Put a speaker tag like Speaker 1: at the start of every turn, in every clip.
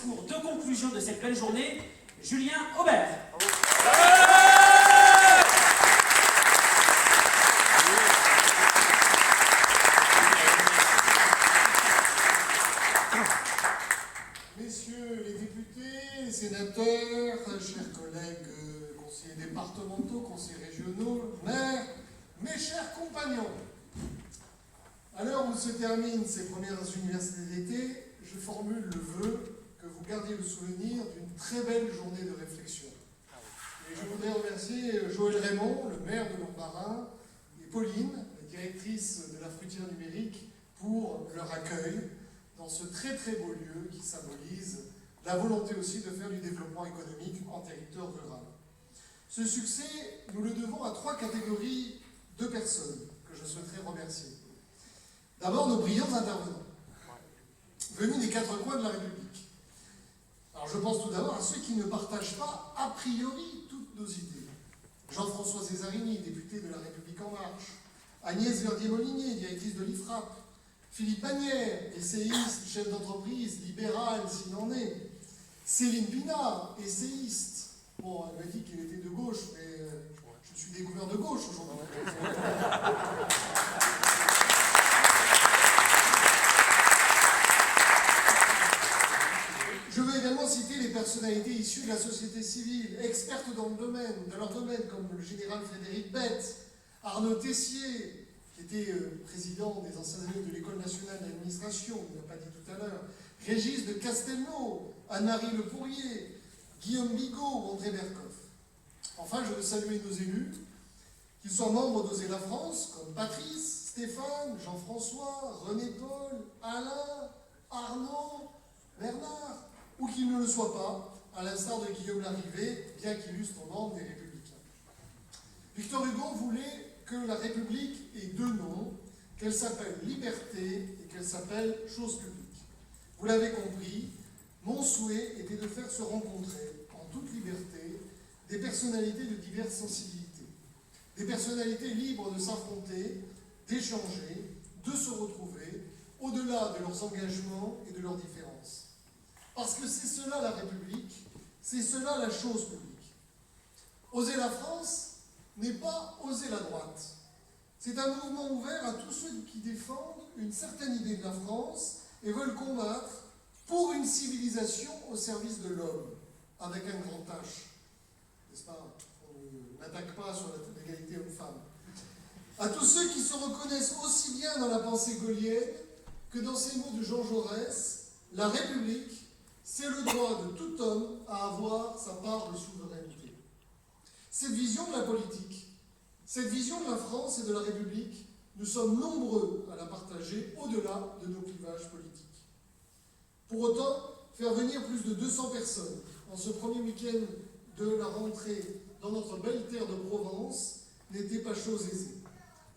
Speaker 1: discours de conclusion de cette belle journée, Julien Aubert.
Speaker 2: Messieurs les députés, les sénateurs, chers collègues conseillers départementaux, conseillers régionaux, maires, mes chers compagnons, à l'heure où se terminent ces premières universités d'été, je formule le vœu que vous gardiez le souvenir d'une très belle journée de réflexion. Et je voudrais remercier Joël Raymond, le maire de Montbarin, et Pauline, la directrice de la fruitière numérique, pour leur accueil dans ce très très beau lieu qui symbolise la volonté aussi de faire du développement économique en territoire rural. Ce succès, nous le devons à 3 catégories de personnes que je souhaiterais remercier. D'abord, nos brillants intervenants, venus des 4 coins de la République. Alors je pense tout d'abord à ceux qui ne partagent pas a priori toutes nos idées. Jean-François Césarini, député de La République En Marche, Agnès Verdier-Molinier, directrice de l'IFRAP, Philippe Bagnères, essayiste, chef d'entreprise, libéral s'il en est, Céline Pinard, essayiste. Bon, elle m'a dit qu'elle était de gauche, mais je suis découvert de gauche aujourd'hui. Je veux également citer les personnalités issues de la société civile, expertes dans leur domaine, comme le général Frédéric Bette, Arnaud Tessier, qui était président des anciens années de l'École nationale d'administration, on ne l'a pas dit tout à l'heure, Régis de Castelnau, Anne-Marie Le Pourrier, Guillaume Bigot ou André Berkoff. Enfin, je veux saluer nos élus, qu'ils soient membres d'Oser la France, comme Patrice, Stéphane, Jean-François, René-Paul, Alain, Arnaud, Bernard, ou qu'ils ne le soient pas, à l'instar de Guillaume Larrivé, bien qu'illustre membre des Républicains. Victor Hugo voulait que la République ait 2 noms, qu'elle s'appelle liberté et qu'elle s'appelle chose publique. Vous l'avez compris, mon souhait était de faire se rencontrer, en toute liberté, des personnalités de diverses sensibilités. Des personnalités libres de s'affronter, d'échanger, de se retrouver, au-delà de leurs engagements et de leurs différences. Parce que c'est cela la République, c'est cela la chose publique. Oser la France n'est pas oser la droite. C'est un mouvement ouvert à tous ceux qui défendent une certaine idée de la France et veulent combattre pour une civilisation au service de l'homme, avec un grand H. N'est-ce pas? On n'attaque pas sur l'égalité homme-femme. À tous ceux qui se reconnaissent aussi bien dans la pensée gaulienne que dans ces mots de Jean Jaurès, la République, c'est le droit de tout homme à avoir sa part de souveraineté. Cette vision de la politique, cette vision de la France et de la République, nous sommes nombreux à la partager au-delà de nos clivages politiques. Pour autant, faire venir plus de 200 personnes en ce premier week-end de la rentrée dans notre belle terre de Provence n'était pas chose aisée.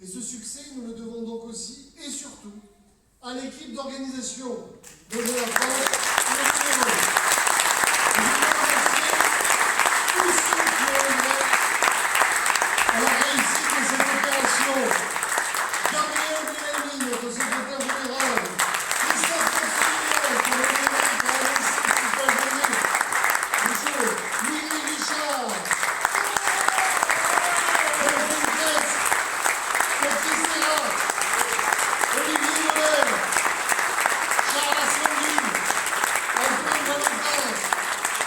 Speaker 2: Et ce succès, nous le devons donc aussi et surtout à l'équipe d'organisation de la France et de l'Europe. Je veux remercier tous ceux qui ont œuvré à la réussite de cette opération. Gabriel Bellamy, notre secrétaire général, Christophe Corsinier, qui a mené par la réussite toute la journée, monsieur Louis Richard, Paul Fouquet, Patrice Serra, Olivier Noël, Charles Assembline, Antoine Valentin,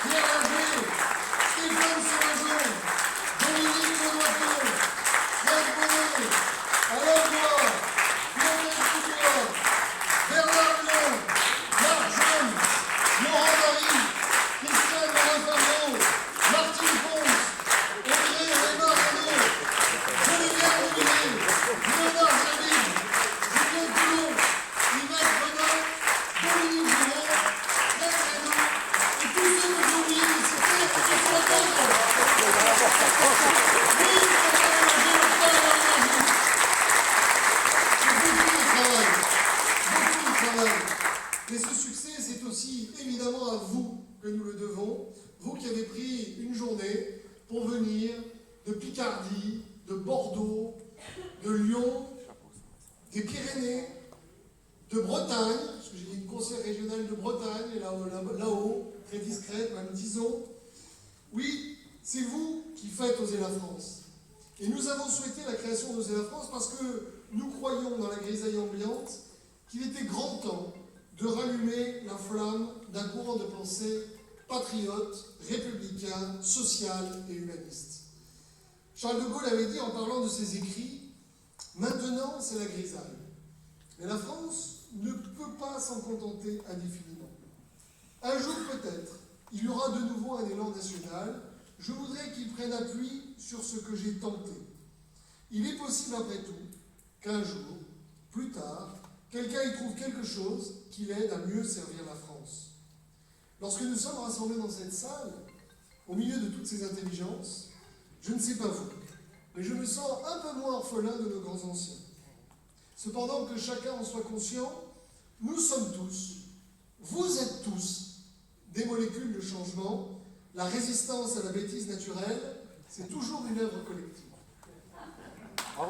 Speaker 2: Pierre Lager, Stéphane Sauvageau, Dominique Bonoiseau, Fred Bonnet, Alain Bois, Lionel Coutois, Bernard Blanc, Marc Jaune, Laurent Marie, Christian Morin-Fabreau, Martine Ponce, André Raymond Renaud, Geneviève Robinet, Léonard Javid, Julien Coulon, Yves Bonin, Dominique Giraud, Fred Reynaud, et tous ceux que j'ai oubliés de citer ce soir. Beaucoup de travail. Mais ce succès, c'est aussi évidemment à vous que nous le devons, vous qui avez pris une journée pour venir de Picardie, de Bordeaux, de Lyon, des Pyrénées, de Bretagne, que j'ai une conseillère régionale de Bretagne, là-haut, très discrète, même disons. Oui, c'est vous qui faites Oser la France. Et nous avons souhaité la création d'Oser la France parce que nous croyons dans la grisaille ambiante qu'il était grand temps de rallumer la flamme d'un courant de pensée patriote, républicain, social et humaniste. Charles de Gaulle avait dit en parlant de ses écrits, « Maintenant, c'est la grisaille. Mais la France ne peut pas s'en contenter indéfiniment. Un jour peut-être, il y aura de nouveau un élan national. Je voudrais qu'il prenne appui sur ce que j'ai tenté. Il est possible après tout qu'un jour, plus tard, quelqu'un y trouve quelque chose qui l'aide à mieux servir la France. Lorsque nous sommes rassemblés dans cette salle, au milieu de toutes ces intelligences, je ne sais pas vous, mais je me sens un peu moins orphelin de nos grands anciens. Cependant, que chacun en soit conscient, nous sommes tous, vous êtes tous, des molécules de changement. La résistance à la bêtise naturelle, c'est toujours une œuvre collective. Alors,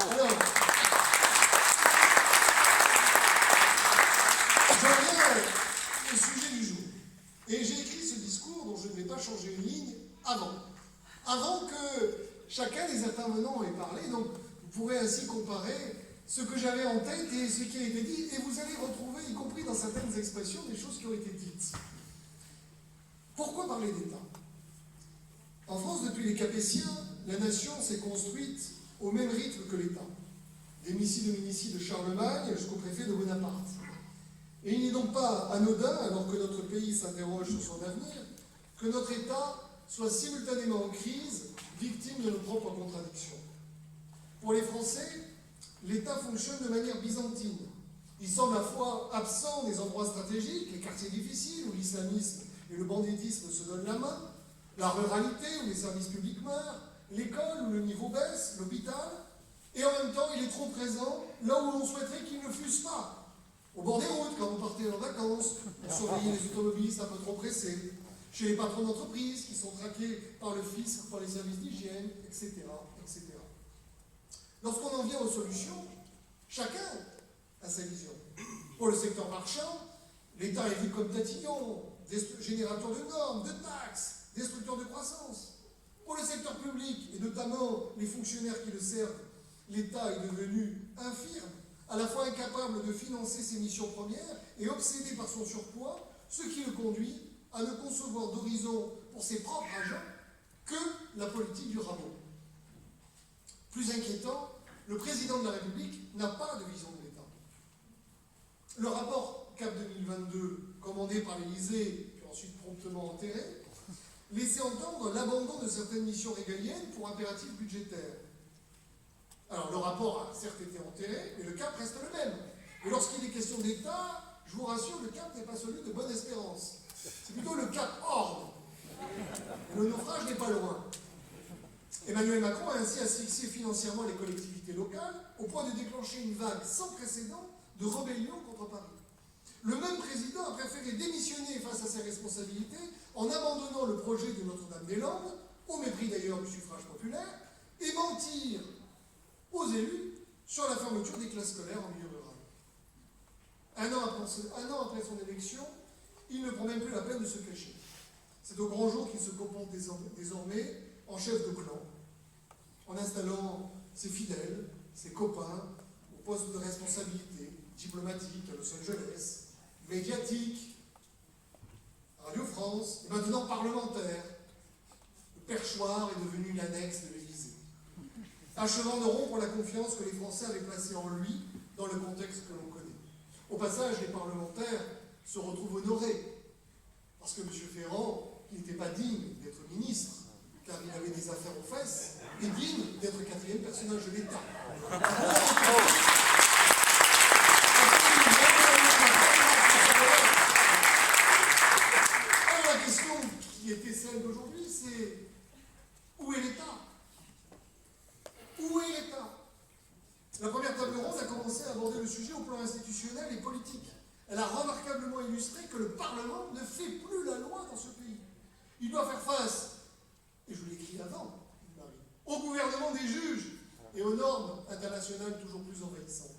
Speaker 2: j'en viens au sujet du jour. Et j'ai écrit ce discours dont je ne vais pas changer une ligne avant que chacun des intervenants ait parlé. Donc, vous pourrez ainsi comparer ce que j'avais en tête et ce qui a été dit, et vous allez retrouver, y compris dans certaines expressions, des choses qui ont été dites. Pourquoi parler d'État ? En France, depuis les Capétiens, la nation s'est construite au même rythme que l'État. Des Médicis de Charlemagne jusqu'au préfet de Bonaparte. Et il n'est donc pas anodin, alors que notre pays s'interroge sur son avenir, que notre État soit simultanément en crise, victime de nos propres contradictions. Pour les Français, l'État fonctionne de manière byzantine. Il semble à la fois absent des endroits stratégiques, les quartiers difficiles, où l'islamisme et le banditisme se donnent la main, la ruralité, où les services publics meurent, l'école, où le niveau baisse, l'hôpital, et en même temps, il est trop présent là où l'on souhaiterait qu'il ne fusse pas. Au bord des routes, quand vous partez en vacances, pour surveiller les automobilistes un peu trop pressés, chez les patrons d'entreprise qui sont traqués par le fisc, par les services d'hygiène, etc., etc. Lorsqu'on en vient aux solutions, chacun a sa vision. Pour le secteur marchand, l'État est vu comme tatillon, générateur de normes, de taxes, destructeur de croissance. Pour le secteur public, et notamment les fonctionnaires qui le servent, l'État est devenu infirme, à la fois incapable de financer ses missions premières et obsédé par son surpoids, ce qui le conduit à ne concevoir d'horizon pour ses propres agents que la politique du rabot. Plus inquiétant, le président de la République n'a pas de vision de l'État. Le rapport CAP 2022, commandé par l'Élysée, puis ensuite promptement enterré, laissait entendre l'abandon de certaines missions régaliennes pour impératifs budgétaires. Alors, le rapport a certes été enterré, mais le cap reste le même. Et lorsqu'il est question d'État, je vous rassure, le cap n'est pas celui de Bonne Espérance. C'est plutôt le cap Horn. Et le naufrage n'est pas loin. Emmanuel Macron a ainsi asphyxié financièrement les collectivités locales, au point de déclencher une vague sans précédent de rébellion contre Paris. Le même président a préféré démissionner face à ses responsabilités en abandonnant le projet de Notre-Dame-des-Landes, au mépris d'ailleurs du suffrage populaire, et mentir aux élus sur la fermeture des classes scolaires en milieu rural. Un an après son élection, il ne prend même plus la peine de se cacher. C'est au grand jour qu'il se comporte désormais en chef de clan, en installant ses fidèles, ses copains, au poste de responsabilité diplomatique à Los Angeles, médiatique, Radio France, et maintenant parlementaire. Le perchoir est devenu une annexe de l'Élysée, achevant de rompre la confiance que les Français avaient placée en lui dans le contexte que l'on connaît. Au passage, les parlementaires se retrouvent honorés, parce que M. Ferrand, qui n'était pas digne d'être ministre, car il avait des affaires aux fesses, est digne d'être quatrième personnage de l'État. Alors la question qui était celle d'aujourd'hui, c'est où est l'État ? Où est l'État ? La première table ronde a commencé à aborder le sujet au plan institutionnel et politique. Elle a remarquablement illustré que le Parlement ne fait plus la loi dans ce pays. Il doit faire face, et je l'ai écrit avant, au gouvernement des juges et aux normes internationales toujours plus envahissantes.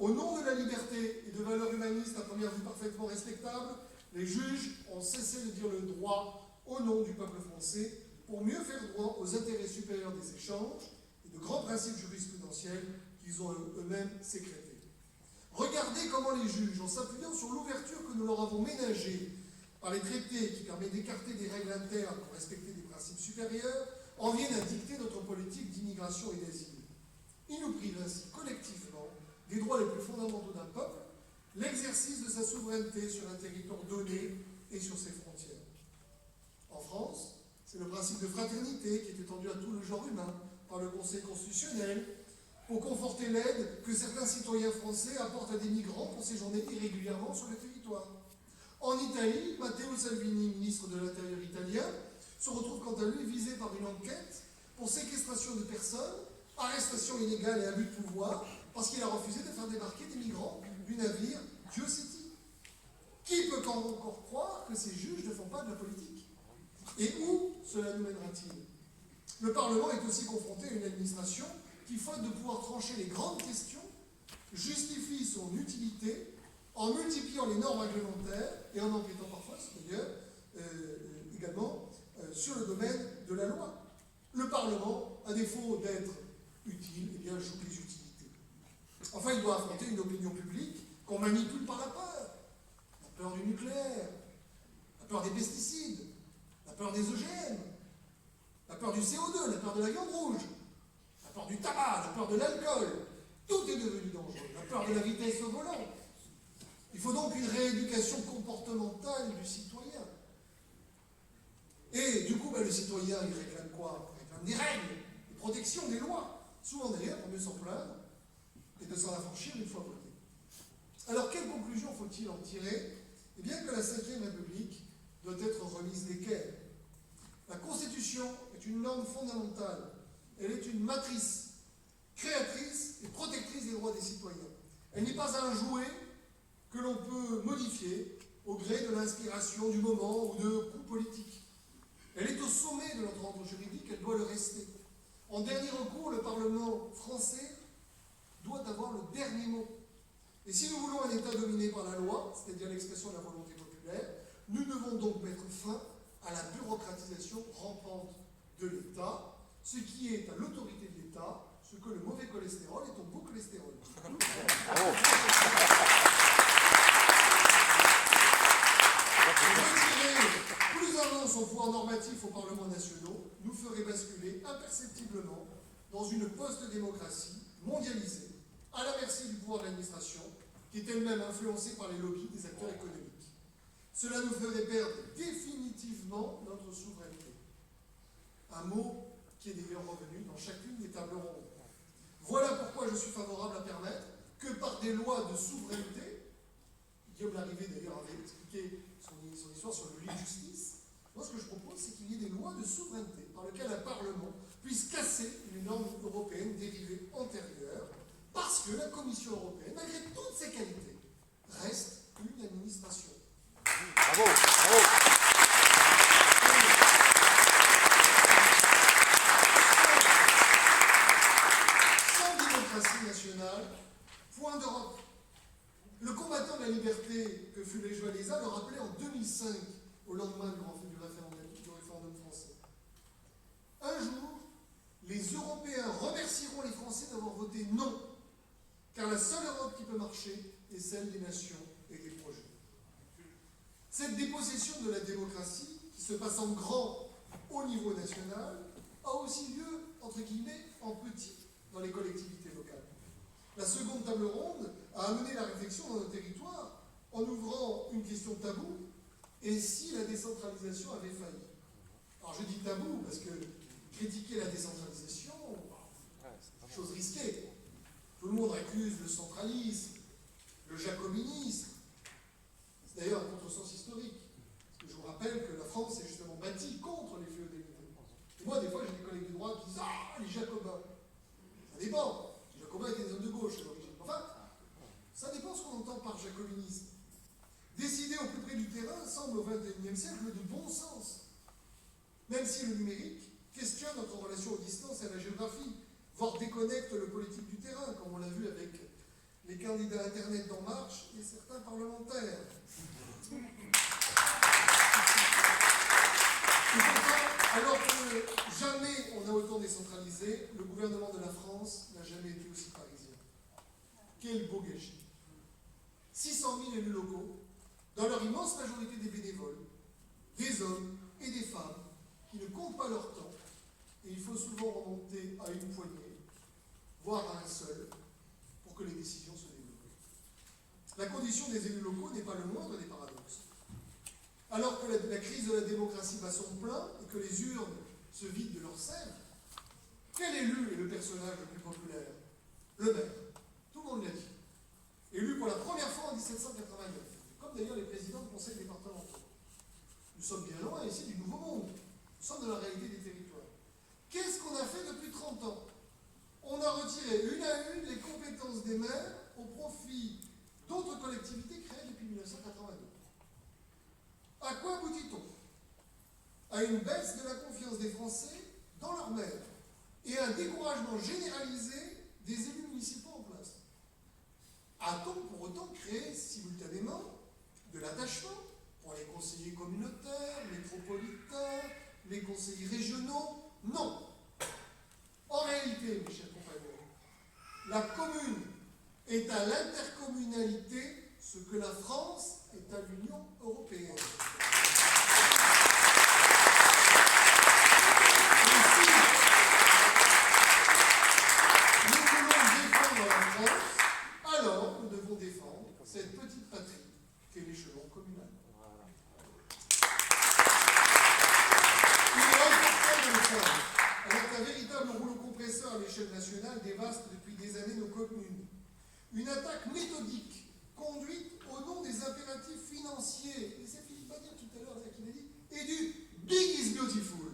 Speaker 2: Au nom de la liberté et de valeurs humanistes à première vue parfaitement respectables, les juges ont cessé de dire le droit au nom du peuple français pour mieux faire droit aux intérêts supérieurs des échanges et de grands principes jurisprudentiels qu'ils ont eux-mêmes sécrétés. Regardez comment les juges, en s'appuyant sur l'ouverture que nous leur avons ménagée par les traités qui permettent d'écarter des règles internes pour respecter des principes supérieurs, en viennent à dicter notre politique d'immigration et d'asile. Ils nous privent ainsi collectivement des droits les plus fondamentaux d'un peuple, l'exercice de sa souveraineté sur un territoire donné et sur ses frontières. En France, c'est le principe de fraternité qui est étendu à tout le genre humain par le Conseil constitutionnel pour conforter l'aide que certains citoyens français apportent à des migrants pour séjourner irrégulièrement sur le territoire. En Italie, Matteo Salvini, ministre de l'Intérieur italien, se retrouve quant à lui visé par une enquête pour séquestration de personnes, arrestation illégale et abus de pouvoir, parce qu'il a refusé de faire débarquer des migrants du navire Diocity. Qui peut encore croire que ces juges ne font pas de la politique? Et où cela nous mènera-t-il? Le Parlement est aussi confronté à une administration qui, faute de pouvoir trancher les grandes questions, justifie son utilité en multipliant les normes réglementaires et en empiétant parfois, d'ailleurs, également sur le domaine de la loi. Le Parlement, à défaut d'être utile, eh bien, joue les utilités. Enfin, il doit affronter une opinion publique qu'on manipule par la peur du nucléaire, la peur des pesticides, la peur des OGM, la peur du CO2, la peur de la viande rouge, la peur du tabac, la peur de l'alcool. Tout est devenu dangereux. La peur de la vitesse au volant. Il faut donc une rééducation comportementale du citoyen. Et du coup, le citoyen, il réclame quoi? Il réclame des règles, des protections, des lois. Souvent d'ailleurs, pour mieux s'en plaindre et de s'en affranchir une fois votée. Alors, quelle conclusion faut-il en tirer? Eh bien que la Ve République doit être remise d'équerre. La Constitution est une norme fondamentale. Elle est une matrice créatrice et protectrice des droits des citoyens. Elle n'est pas un jouet que l'on peut modifier au gré de l'inspiration du moment ou de coups politiques. Elle est au sommet de notre ordre juridique, elle doit le rester. En dernier recours, le Parlement français doit avoir le dernier mot. Et si nous voulons un État dominé par la loi, c'est-à-dire l'expression de la volonté populaire, nous devons donc mettre fin à la bureaucratisation rampante de l'État, ce qui est à l'autorité de l'État, ce que le mauvais cholestérol est au bon cholestérol. Retirer plus avant son pouvoir normatif aux parlements nationaux nous ferait basculer imperceptiblement dans une post-démocratie mondialisée, à la merci du pouvoir de l'administration, qui est elle-même influencée par les lobbies des acteurs économiques. Cela nous ferait perdre définitivement notre souveraineté. Un mot qui est d'ailleurs revenu dans chacune des tables rondes. Voilà pourquoi je suis favorable à permettre que par des lois de souveraineté, Guillaume Larrivé d'ailleurs avait expliqué son histoire sur le lit de justice, moi ce que je propose c'est qu'il y ait des lois de souveraineté par lesquelles un Parlement puisse casser une norme européenne dérivée antérieure, parce que la Commission européenne, malgré toutes ses qualités, reste une administration.
Speaker 3: Bravo, bravo.
Speaker 2: Sans démocratie nationale, point d'Europe. Le combattant de la liberté que fut Lech Walesa le rappelait en 2005, au lendemain du référendum français. Un jour, les Européens remercieront les Français d'avoir voté non, car la seule Europe qui peut marcher est celle des nations et des projets. Cette dépossession de la démocratie, qui se passe en grand au niveau national, a aussi lieu, entre guillemets, en petit dans les collectivités locales. La seconde table ronde a amené la réflexion dans nos territoires en ouvrant une question taboue, et si la décentralisation avait failli? Alors je dis tabou parce que critiquer la décentralisation, chose risquée. Tout le monde accuse le centralisme, le jacobinisme. C'est d'ailleurs un contresens historique. Parce que je vous rappelle que la France est justement bâtie contre les féodalités. Et moi, des fois, j'ai des collègues de droite qui disent « Ah, les jacobins !» Ça dépend. Les jacobins étaient des hommes de gauche à l'origine. Enfin, ça dépend ce qu'on entend par jacobinisme. Décider au plus près du terrain semble au XXIe siècle de bon sens. Même si le numérique questionne notre relation aux distances et à la géographie, voire déconnecte le politique du terrain, comme on l'a vu avec les candidats Internet d'En Marche et certains parlementaires. Et pourtant, alors que jamais on a autant décentralisé, le gouvernement de la France n'a jamais été aussi parisien. Quel beau gâchis. 600 000 élus locaux, dans leur immense majorité des bénévoles, des hommes et des femmes qui ne comptent pas leur temps, et il faut souvent remonter à une poignée, voire à un seul, pour que les décisions se développent. La condition des élus locaux n'est pas le moindre des paradoxes. Alors que la crise de la démocratie bat son plein et que les urnes se vident de leur sève, quel élu est le personnage le plus populaire? Le maire. Tout le monde l'a dit. Élu pour la première fois en 1789, comme d'ailleurs les présidents de conseils départementaux. Nous sommes bien loin ici du nouveau monde. Nous sommes dans la réalité des territoires. Qu'est-ce qu'on a fait depuis 30 ans? On a retiré une à une les compétences des maires au profit d'autres collectivités créées depuis 1982. À quoi aboutit-on? À une baisse de la confiance des Français dans leurs maires et à un découragement généralisé des élus municipaux en place. A-t-on pour autant créé simultanément de l'attachement pour les conseillers communautaires, métropolitains, les conseillers régionaux? Non. En réalité, mes chers compagnons, la commune est à l'intercommunalité ce que la France est à l'Union européenne. Nous voulons défendre la France, alors nous devons défendre cette petite patrie qu'est l'échelon communal. Il est important de le faire, alors qu'un véritable rouleau compresseur à l'échelle nationale dévaste depuis des années nos communes. Une attaque méthodique conduite au nom des impératifs financiers, et c'est Philippe Bagnères tout à l'heure qui l'a dit, et du Big is Beautiful,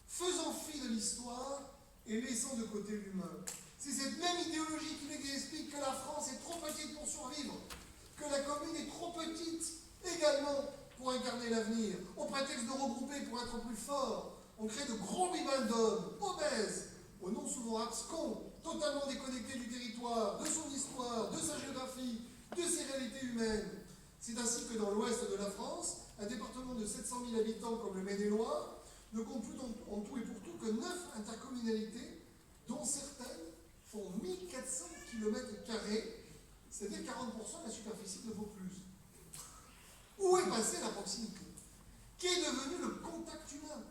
Speaker 2: faisant fi de l'histoire et laissant de côté l'humain. C'est cette même idéologie qui nous explique que la France est trop petite pour survivre, que la commune est trop petite également pour incarner l'avenir. Au prétexte de regrouper pour être plus fort, on crée de gros bibendums, obèses, au nom souvent abscons, totalement déconnectés du territoire, de son histoire, de sa géographie, de ses réalités humaines. C'est ainsi que dans l'ouest de la France, un département de 700 000 habitants comme le Maine-et-Loire ne compte plus en tout et pour tout que 9 intercommunalités, dont certaines font 1400 km², c'est-à-dire 40% de la superficie de Vaucluse. Où est passée la proximité? Qu'est devenu le contact humain?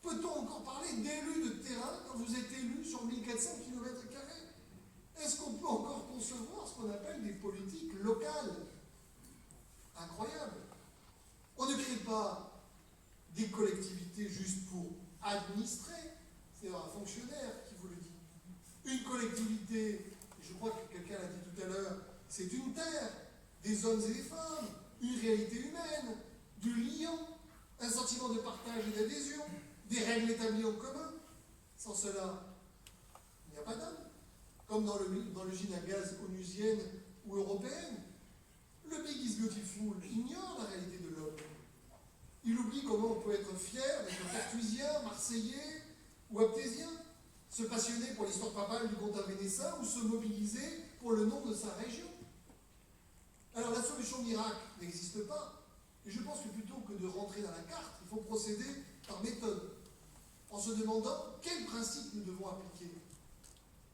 Speaker 2: Peut-on encore parler d'élus de terrain quand vous êtes élu sur 1400 km²? Est-ce qu'on peut encore concevoir ce qu'on appelle des politiques locales? Incroyable. On ne crée pas des collectivités juste pour administrer. C'est un fonctionnaire qui vous le dit. Une collectivité, je crois que quelqu'un l'a dit tout à l'heure, c'est une terre, des hommes et des femmes, une réalité humaine, du lien, un sentiment de partage et d'adhésion, des règles établies en commun. Sans cela, il n'y a pas d'âme. Comme dans l'usine à gaz onusienne ou européenne, le Big is Beautiful ignore la réalité de l'homme. Il oublie comment on peut être fier d'être perthusien, marseillais ou aptésien, se passionner pour l'histoire papale du comte vénessin ou se mobiliser pour le nom de sa région. Alors la solution miracle n'existe pas, et je pense que plutôt que de rentrer dans la carte, il faut procéder par méthode, en se demandant quels principes nous devons appliquer.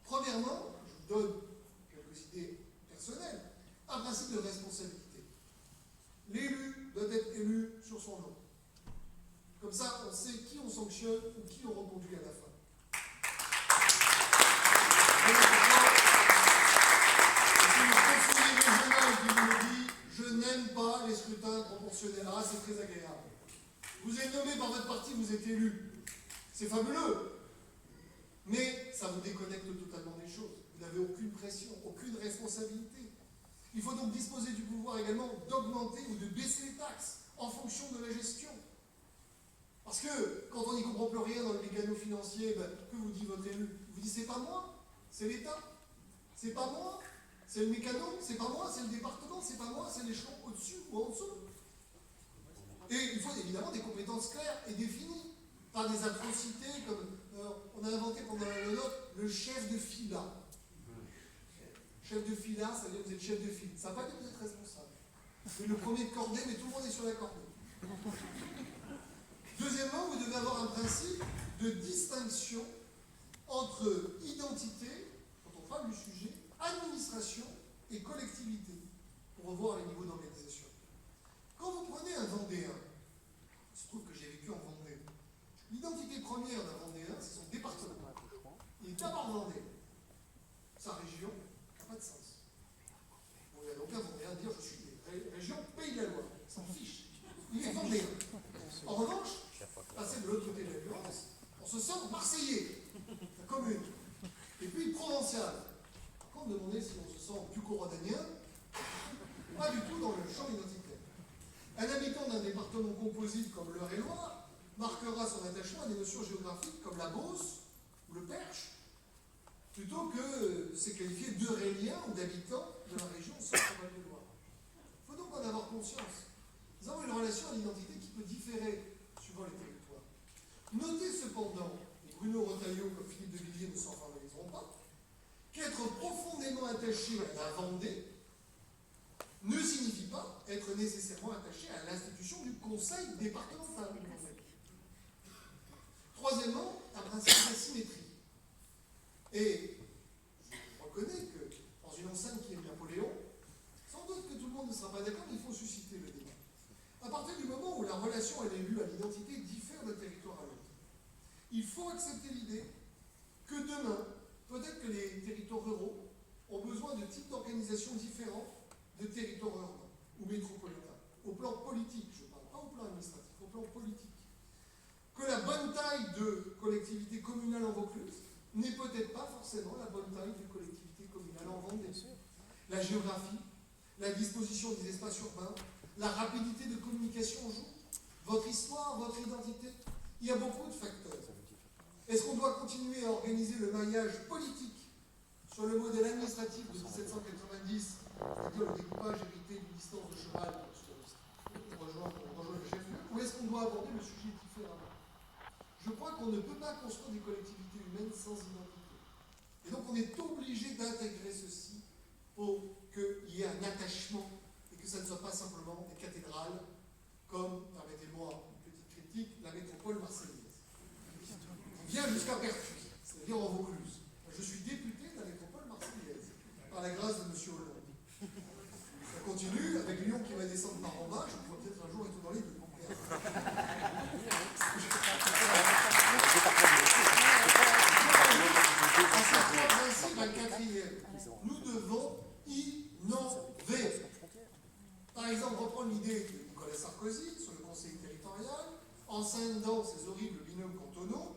Speaker 2: Premièrement, je vous donne quelques idées personnelles, un principe de responsabilité. L'élu doit être élu sur son nom. Comme ça, on sait qui on sanctionne ou qui on reconduit à la fin. C'est le conseiller régional qui vous le dit, je n'aime pas les scrutins proportionnels. Ah, c'est très agréable. Vous êtes nommé par votre parti, vous êtes élu. C'est fabuleux. Mais ça vous déconnecte totalement des choses. Vous n'avez aucune pression, aucune responsabilité. Il faut donc disposer du pouvoir également d'augmenter ou de baisser les taxes en fonction de la gestion. Parce que quand on n'y comprend plus rien dans le mécano financier, que vous dit votre élu? Vous dit c'est pas moi, c'est l'État. C'est pas moi, c'est le mécano. C'est pas moi, c'est le département. C'est pas moi, c'est l'échelon au-dessus ou en dessous. Et il faut évidemment des compétences claires et définies. Pas des atrocités comme on a inventé pendant la note le chef de fila. Chef de file 1, ça veut dire que vous êtes chef de file. Ça ne veut pas dire que vous êtes responsable. Vous êtes le premier de cordée, mais tout le monde est sur la cordée. Deuxièmement, vous devez avoir un principe de distinction entre identité, quand on parle du sujet, administration et collectivité, pour revoir les niveaux d'organisation. Quand vous prenez un Vendéen, il se trouve que j'ai vécu en Vendée, l'identité première d'un Vendéen, c'est son département. Il est d'abord Vendéen. Sa région n'a pas de sens. Bon, il n'y a aucun Vendéen à dire je suis région Pays de la Loire. Il s'en fiche. Il est Vendéen. En revanche, passer de l'autre côté de la nuance, on se sent marseillais, la commune. Et puis provincial. Par contre, demander si on se sent plus coronanien, pas du tout dans le champ identitaire. Un habitant d'un département composite comme l'Eure-et-Loire marquera son attachement à des notions géographiques comme la Beauce ou le Perche, plutôt que c'est qualifié d'Euréliens ou d'habitants de la région Centre-Val de Loire. Il faut donc en avoir conscience. Nous avons une relation à l'identité qui peut différer suivant les territoires. Notez cependant, et Bruno Retailleau comme Philippe de Villiers ne s'en favoriseront pas, qu'être profondément attaché à la Vendée ne signifie pas être nécessairement attaché à l'institution du conseil départemental. Troisièmement, un principe d'asymétrie. Et je reconnais que dans une enceinte qui est Napoléon, sans doute que tout le monde ne sera pas d'accord, mais il faut susciter le débat. À partir du moment où la relation à l'élu, à l'identité, diffère d'un territoire à l'autre, il faut accepter l'idée que demain, peut-être que les territoires ruraux ont besoin de types d'organisation différents de territoires urbains ou métropolitains, au plan politique, je parle, pas au plan administratif, au plan politique. Que la bonne taille de collectivité communale en Vaucluse n'est peut-être pas forcément la bonne taille de collectivité communale en Vendée. La géographie, la disposition des espaces urbains, la rapidité de communication joue, votre histoire, votre identité, il y a beaucoup de facteurs. Est-ce qu'on doit continuer à organiser le maillage politique sur le modèle administratif de 1790, c'est-à-dire le découpage hérité d'une distance de cheval pour rejoindre le chef-lieu, ou est-ce qu'on doit aborder le sujet différemment? Je crois qu'on ne peut pas construire des collectivités humaines sans identité. Et donc on est obligé d'intégrer ceci pour qu'il y ait un attachement et que ça ne soit pas simplement des cathédrales comme, permettez-moi une petite critique, la métropole marseillaise. On vient jusqu'à Pertuis, c'est-à-dire en Vaucluse. Je suis député de la métropole marseillaise, par la grâce de M. Hollande. Ça continue avec Lyon qui va descendre par en bas, je pourrais peut-être un jour être dans les deux. Un quatrième, nous devons innover. Par exemple, reprendre l'idée de Nicolas Sarkozy sur le conseil territorial, en scindant ces horribles binômes cantonaux